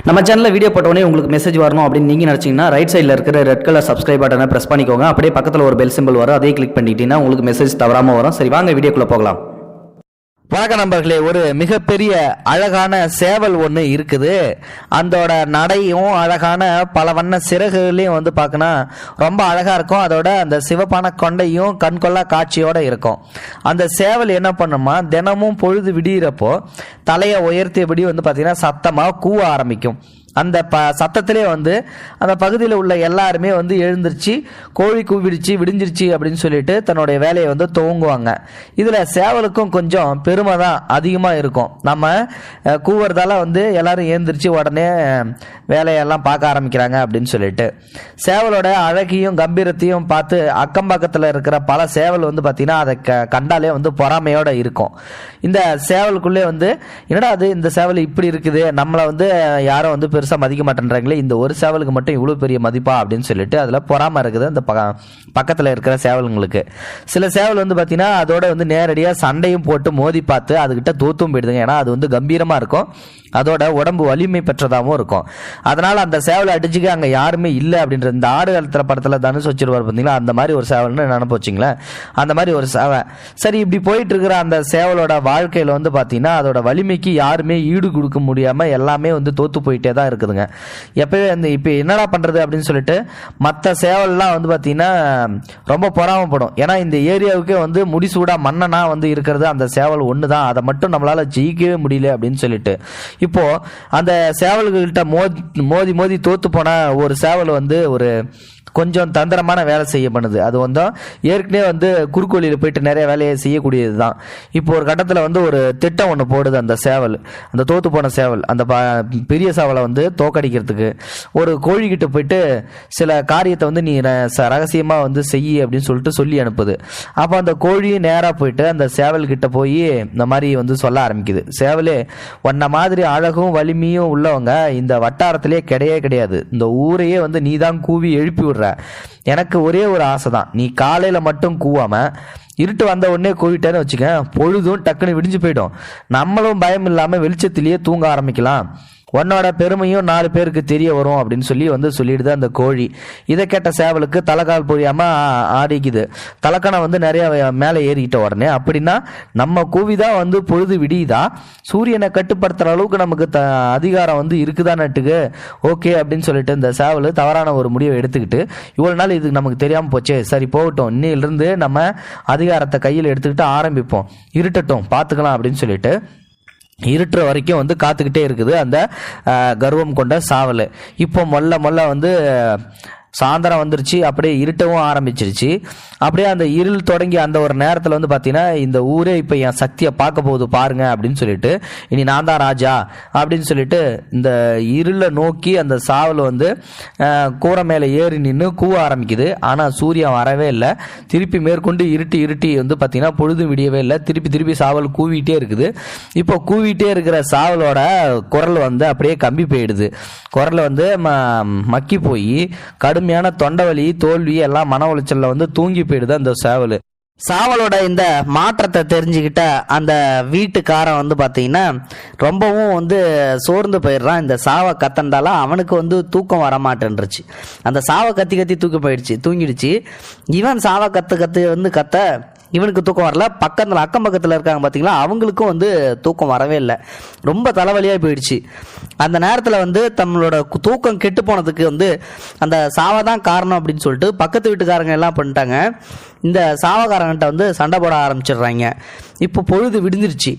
நம்ம சேனலில் வீடியோ போட்டோடனே உங்களுக்கு மெசேஜ் வரணும் அப்படின்னு நீங்கள் நினச்சிங்கன்னா ரைட் சைடில் இருக்கிற ரெட் கலர் சப்ஸ்கிரைப் பட்டனை ப்ரெஸ் பண்ணிக்கோங்க. அப்படியே பக்கத்தில் ஒரு பெல் சிம்பிள் வரும், அதே கிளிக் பண்ணிட்டீங்கன்னா உங்களுக்கு மெசேஜ் தவறாமல் வரும். சரி, வாங்க வீடியோக்குள்ளே போகலாம். வணக்க நண்பர்களே, ஒரு மிகப்பெரிய அழகான சேவல் ஒன்று இருக்குது. அதோட நடையும் அழகான பல வண்ண சிறகுகளையும் பார்க்கணும் ரொம்ப அழகாக இருக்கும். அதோட அந்த சிவப்பான கொண்டையும் கண்கொள்ளா காட்சியோடு இருக்கும். அந்த சேவல் என்ன பண்ணுமா, தினமும் பொழுது விடிகிறப்போ தலையை உயர்த்தியபடி பார்த்தீங்கன்னா சத்தமாக கூவ ஆரம்பிக்கும். அந்த சத்தத்திலே அந்த பகுதியில் உள்ள எல்லாருமே எழுந்திருச்சு கோழி கூவிடுச்சு விடிஞ்சிருச்சு அப்படின்னு சொல்லிட்டு தன்னுடைய வேலையை துவங்குவாங்க. இதில் சேவலுக்கும் கொஞ்சம் பெருமை தான் அதிகமாக இருக்கும். நம்ம கூவுறதால எல்லாரும் எழுந்திரிச்சு உடனே வேலையெல்லாம் பார்க்க ஆரம்பிக்கிறாங்க அப்படின்னு சொல்லிட்டு சேவலோட அழகையும் கம்பீரத்தையும் பார்த்து அக்கம் பக்கத்தில் இருக்கிற பல சேவல் பார்த்தீங்கன்னா அதை கண்டாலே பொறாமையோட இருக்கும். இந்த சேவலுக்குள்ளே என்னடா அது, இந்த சேவல் இப்படி இருக்குது, நம்மளை யாரும் பெருசாக மதிக்க மாட்டேன்றாங்களே, இந்த ஒரு சேவலுக்கு மட்டும் இவ்வளோ பெரிய மதிப்பா அப்படின்னு சொல்லிட்டு அதில் பொறாம இருக்குது அந்த பக்கத்தில் இருக்கிற சேவலுங்களுக்கு. சில சேவல் பார்த்தீங்கன்னா அதோட நேரடியாக சண்டையும் போட்டு மோதி பார்த்து அதுகிட்ட தோத்தும் போயிடுதுங்க. ஏன்னா அது கம்பீரமாக இருக்கும், அதோட உடம்பு வலிமை பெற்றதாகவும் இருக்கும். அதனால அந்த சேவலை அடிச்சுக்க அங்கே யாருமே இல்லை அப்படின்ற இந்த ஆடு காலத்தில் படத்தில் தனுஷ் வச்சிருவார் பார்த்தீங்களா, அந்த மாதிரி ஒரு சேவல்னு நினைப்பு வச்சிங்களேன். அந்த மாதிரி ஒரு சேவை. சரி, இப்படி போயிட்டு இருக்கிற அந்த சேவலோட வாழ்க்கையில் பார்த்தீங்கன்னா அதோட வலிமைக்கு யாருமே ஈடு கொடுக்க முடியாமல் எல்லாமே தோத்து போயிட்டே தான் இருக்குதுங்க. எப்பவே இப்போ என்னடா பண்ணுறது அப்படின்னு சொல்லிட்டு மற்ற சேவல்லாம் பார்த்தீங்கன்னா ரொம்ப பொறாமப்படும். ஏன்னா இந்த ஏரியாவுக்கே முடிசூடா மன்னனா இருக்கிறது அந்த சேவல் ஒன்று தான், அதை மட்டும் நம்மளால் ஜெயிக்கவே முடியல அப்படின்னு சொல்லிட்டு இப்போ அந்த சேவல்கள்கிட்ட மோதி மோதி தோத்து போன ஒரு சேவல் ஒரு கொஞ்சம் தந்திரமான வேலை செய்ய பண்ணுது. அது ஏற்கனவே குறுக்கோழியில் போயிட்டு நிறைய வேலையை செய்யக்கூடியது தான். இப்போ ஒரு கட்டத்தில் ஒரு திட்டம் ஒன்று போடுது அந்த சேவல், அந்த தோத்து போன சேவல் அந்த பெரிய சேவலை தோக்கடிக்கிறதுக்கு ஒரு கோழிக்கிட்ட போயிட்டு சில காரியத்தை நீ ரகசியமாக செய்ய அப்படின்னு சொல்லிட்டு சொல்லி அனுப்புது. அப்போ அந்த கோழியும் நேராக போயிட்டு அந்த சேவல்கிட்ட போய் இந்த மாதிரி சொல்ல ஆரம்பிக்குது. சேவலே, உன்ன மாதிரி அழகும் வலிமையும் உள்ளவங்க இந்த வட்டாரத்திலே கிடையாது, இந்த ஊரையே நீ தான் கூவி எழுப்பி விடுற. எனக்கு ஒரே ஒரு ஆசை தான், நீ காலையில மட்டும் கூவாம இருட்டு வந்த உடனே கூவிட்டேன்னு வச்சுக்க, பொழுதும் டக்குன்னு விடிஞ்சு போயிடும், நம்மளும் பயம் இல்லாம வெளிச்சத்திலேயே தூங்க ஆரம்பிக்கலாம், உன்னோட பெருமையும் 4 பேருக்கு தெரிய வரும் அப்படின்னு சொல்லிடுது அந்த கோழி. இதை கேட்ட சேவலுக்கு தலைக்கால் புரியாம ஆடிக்குது. தலைக்கணை நிறைய மேலே ஏறிக்கிட்ட உடனே, அப்படின்னா நம்ம கூவிதான் பொழுது விடியுதா, சூரியனை கட்டுப்படுத்துற அளவுக்கு நமக்கு அதிகாரம் இருக்குதான்னுட்டுக்கு ஓகே அப்படின்னு சொல்லிட்டு இந்த சேவல் தவறான ஒரு முடிவை எடுத்துக்கிட்டு, இவ்வளவு நாள் இது நமக்கு தெரியாம போச்சே, சரி போகட்டும், இன்னிலிருந்து நம்ம அதிகாரத்தை கையில் எடுத்துக்கிட்டு ஆரம்பிப்போம், இருட்டட்டும் பார்த்துக்கலாம் அப்படின்னு சொல்லிட்டு இருட்டுற வரைக்கும் காத்துக்கிட்டே இருக்குது அந்த கர்வம் கொண்ட சாவல். இப்போ மொல்ல சாயந்தரம் வந்துருச்சு, அப்படியே இருட்டவும் ஆரம்பிச்சிருச்சு. அப்படியே அந்த இருள் தொடங்கி அந்த ஒரு நேரத்தில் பார்த்தீங்கன்னா இந்த ஊரே இப்போ என் சக்தியை பார்க்க போகுது பாருங்க அப்படின்னு சொல்லிட்டு, இனி நான் தான் ராஜா அப்படின்னு சொல்லிட்டு இந்த இருளை நோக்கி அந்த சாவல் கூரை மேலே ஏறி நின்று கூவ ஆரம்பிக்குது. ஆனால் சூரியன் வரவே இல்லை. திருப்பி மேற்கொண்டு இருட்டி பார்த்தீங்கன்னா பொழுது விடியவே இல்லை. திருப்பி சாவல் கூவிட்டே இருக்குது. இப்போ கூவிட்டே இருக்கிற சாவலோட குரல் அப்படியே கம்பி போயிடுது. குரல் மக்கி போய் கடுமையான தொண்டவலி தோல்வி எல்லாம் மன உளைச்சல்ல தூங்கி போயிடுது அந்த சேவல். சாவலோட இந்த மாற்றத்தை தெரிஞ்சுக்கிட்ட அந்த வீட்டுக்காரன் பார்த்தீங்கன்னா ரொம்பவும் சோர்ந்து போயிடுறான். இந்த சாவை கத்தண்டால அவனுக்கு தூக்கம் வரமாட்டேன்ருச்சு. அந்த சாவை கத்தி தூங்கிடுச்சு. இவன் சாவை கத்த இவனுக்கு தூக்கம் வரல. அக்கம் பக்கத்தில் இருக்காங்க பார்த்தீங்களா, அவங்களுக்கும் தூக்கம் வரவே இல்லை. ரொம்ப தலைவலியாக போயிடுச்சு. அந்த நேரத்தில் தங்களோட தூக்கம் கெட்டு போனதுக்கு அந்த சாவை தான் காரணம் அப்படின்னு சொல்லிட்டு பக்கத்து வீட்டுக்காரங்க எல்லாம் பண்ணிட்டாங்க, இந்த சாவக்காரங்கிட்ட சண்டை போட ஆரம்பிச்சிடுறாங்க. இப்போ பொழுது விடிஞ்சிருச்சு.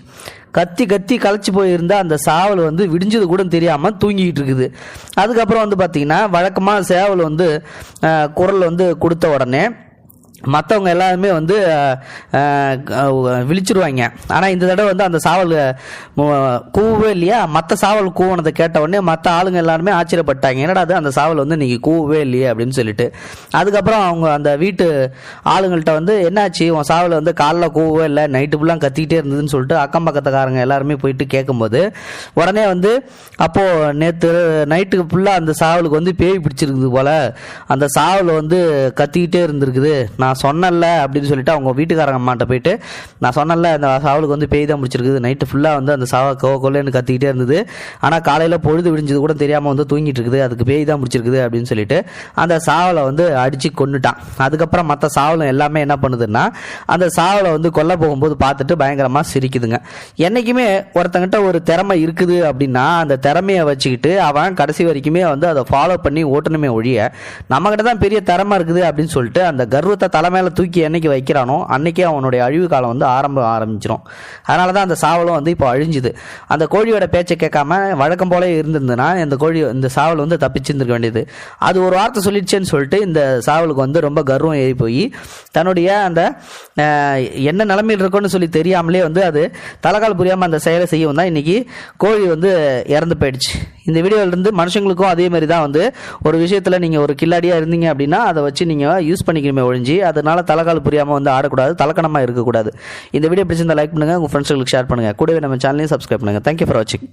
கத்தி களைச்சி போயிருந்த அந்த சாவல் விடிஞ்சது கூட தெரியாமல் தூங்கிக்கிட்டு இருக்குது. அதுக்கப்புறம் பார்த்தீங்கன்னா வழக்கமாக சேவல் குரல் கொடுத்த உடனே மற்றவங்க எல்லாருமே விழிச்சிருவாங்க. ஆனால் இந்த தடவை அந்த சாவல் கூவவே இல்லையா. மற்ற சாவல் கூவனதை கேட்ட உடனே மற்ற ஆளுங்க எல்லாருமே ஆச்சரியப்பட்டாங்க, என்னடா அது அந்த சாவல் இன்னைக்கு கூவவே இல்லையே அப்படின்னு சொல்லிட்டு. அதுக்கப்புறம் அவங்க அந்த வீட்டு ஆளுங்கள்ட்ட என்னாச்சு, உன் சாவல் காலைல கூவவே இல்லை, நைட்டு ஃபுல்லாக கத்திக்கிட்டே இருந்ததுன்னு சொல்லிட்டு அக்கம் பக்கத்துக்காரங்க எல்லாருமே போயிட்டு கேட்கும்போது உடனே அப்போது நேற்று நைட்டுக்கு ஃபுல்லாக அந்த சாவலுக்கு பேய் பிடிச்சிருக்குது போல், அந்த சாவல் கத்திக்கிட்டே இருந்திருக்குது, நான் சொன்னல அப்படின்னு சொல்லிட்டு அவங்க வீட்டுக்காரங்க அம்மாட்ட போயிட்டு நான் சொன்னல அந்த சாவலுக்கு வந்து பேய் தான் முடிச்சிருக்குது, நைட்டு ஃபுல்லாக வந்து அந்த சாவை கொல்லேன்னு கத்திக்கிட்டே இருந்தது, ஆனால் காலையில் பொழுது விடிஞ்சது கூட தெரியாமல் வந்து தூங்கிட்டு இருக்குது, அதுக்கு பேய் தான் முடிச்சிருக்குது அப்படின்னு சொல்லிட்டு அந்த சாவலை வந்து அடித்து கொன்னுட்டான். அதுக்கப்புறம் மற்ற சாவலும் எல்லாமே என்ன பண்ணுதுன்னா அந்த சாவலை வந்து கொல்ல போகும்போது பார்த்துட்டு பயங்கரமாக சிரிக்குதுங்க. என்றைக்குமே ஒருத்தங்கிட்ட ஒரு திறமை இருக்குது அப்படின்னா அந்த திறமையை வச்சுக்கிட்டு அவன் கடைசி வரைக்குமே வந்து அதை ஃபாலோ பண்ணி ஓட்டணுமே ஒழிய நம்மகிட்ட தான் பெரிய திறமை இருக்குது அப்படின்னு சொல்லிட்டு அந்த கர்வத்தை தலைமையில தூக்கி என்னைக்கு வைக்கிறானோ அன்னைக்கே அவனுடைய அழிவு காலம் வந்து ஆரம்பிச்சிடும். அதனால தான் அந்த சாவலும் வந்து இப்போ அழிஞ்சுது. அந்த கோழியோட பேச்சை கேட்காம வழக்கம் போல இருந்திருந்ததுன்னா இந்த சாவல் வந்து தப்பிச்சிருந்துருக்க வேண்டியது. அது ஒரு வார்த்தை சொல்லிடுச்சேன்னு சொல்லிட்டு இந்த சாவலுக்கு வந்து ரொம்ப கர்வம் ஏறி போய் தன்னுடைய அந்த என்ன நிலைமையில் இருக்குன்னு சொல்லி தெரியாமலே வந்து அது தலைகால் புரியாமல் அந்த செயலை செய்யவும் தான் இன்னைக்கு கோழி வந்து இறந்து போயிடுச்சு. இந்த வீடியோவிலிருந்து மனுஷங்களுக்கும் அதே மாதிரி தான் வந்து ஒரு விஷயத்தில் நீங்கள் ஒரு கில்லாடியாக இருந்தீங்க அப்படின்னா அதை வச்சு நீங்கள் யூஸ் பண்ணிக்கணுமே ஒழிஞ்சு அதனால தலைகால் புரியாமல் வந்து ஆடக்கூடாது, தலக்கணமாக இருக்கக்கூடாது. இந்த வீடியோ பிடிச்சிருந்தா லைக் பண்ணுங்கள், உங்கள் ஃப்ரெண்ட்ஸுங்களுக்கு ஷேர் பண்ணுங்கள், கூடவே நம்ம சேனலையும் சப்ஸ்கிரைப் பண்ணுங்கள். தேங்க்யூ ஃபார் வாட்சிங்.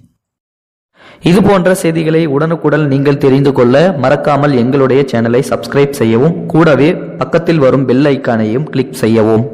இது போன்ற செய்திகளை உடனுக்குடன் நீங்கள் தெரிந்து கொள்ள மறக்காமல் எங்களுடைய சேனலை சப்ஸ்கிரைப் செய்யவும், கூடவே பக்கத்தில் வரும் பெல் ஐக்கானையும் கிளிக் செய்யவும்.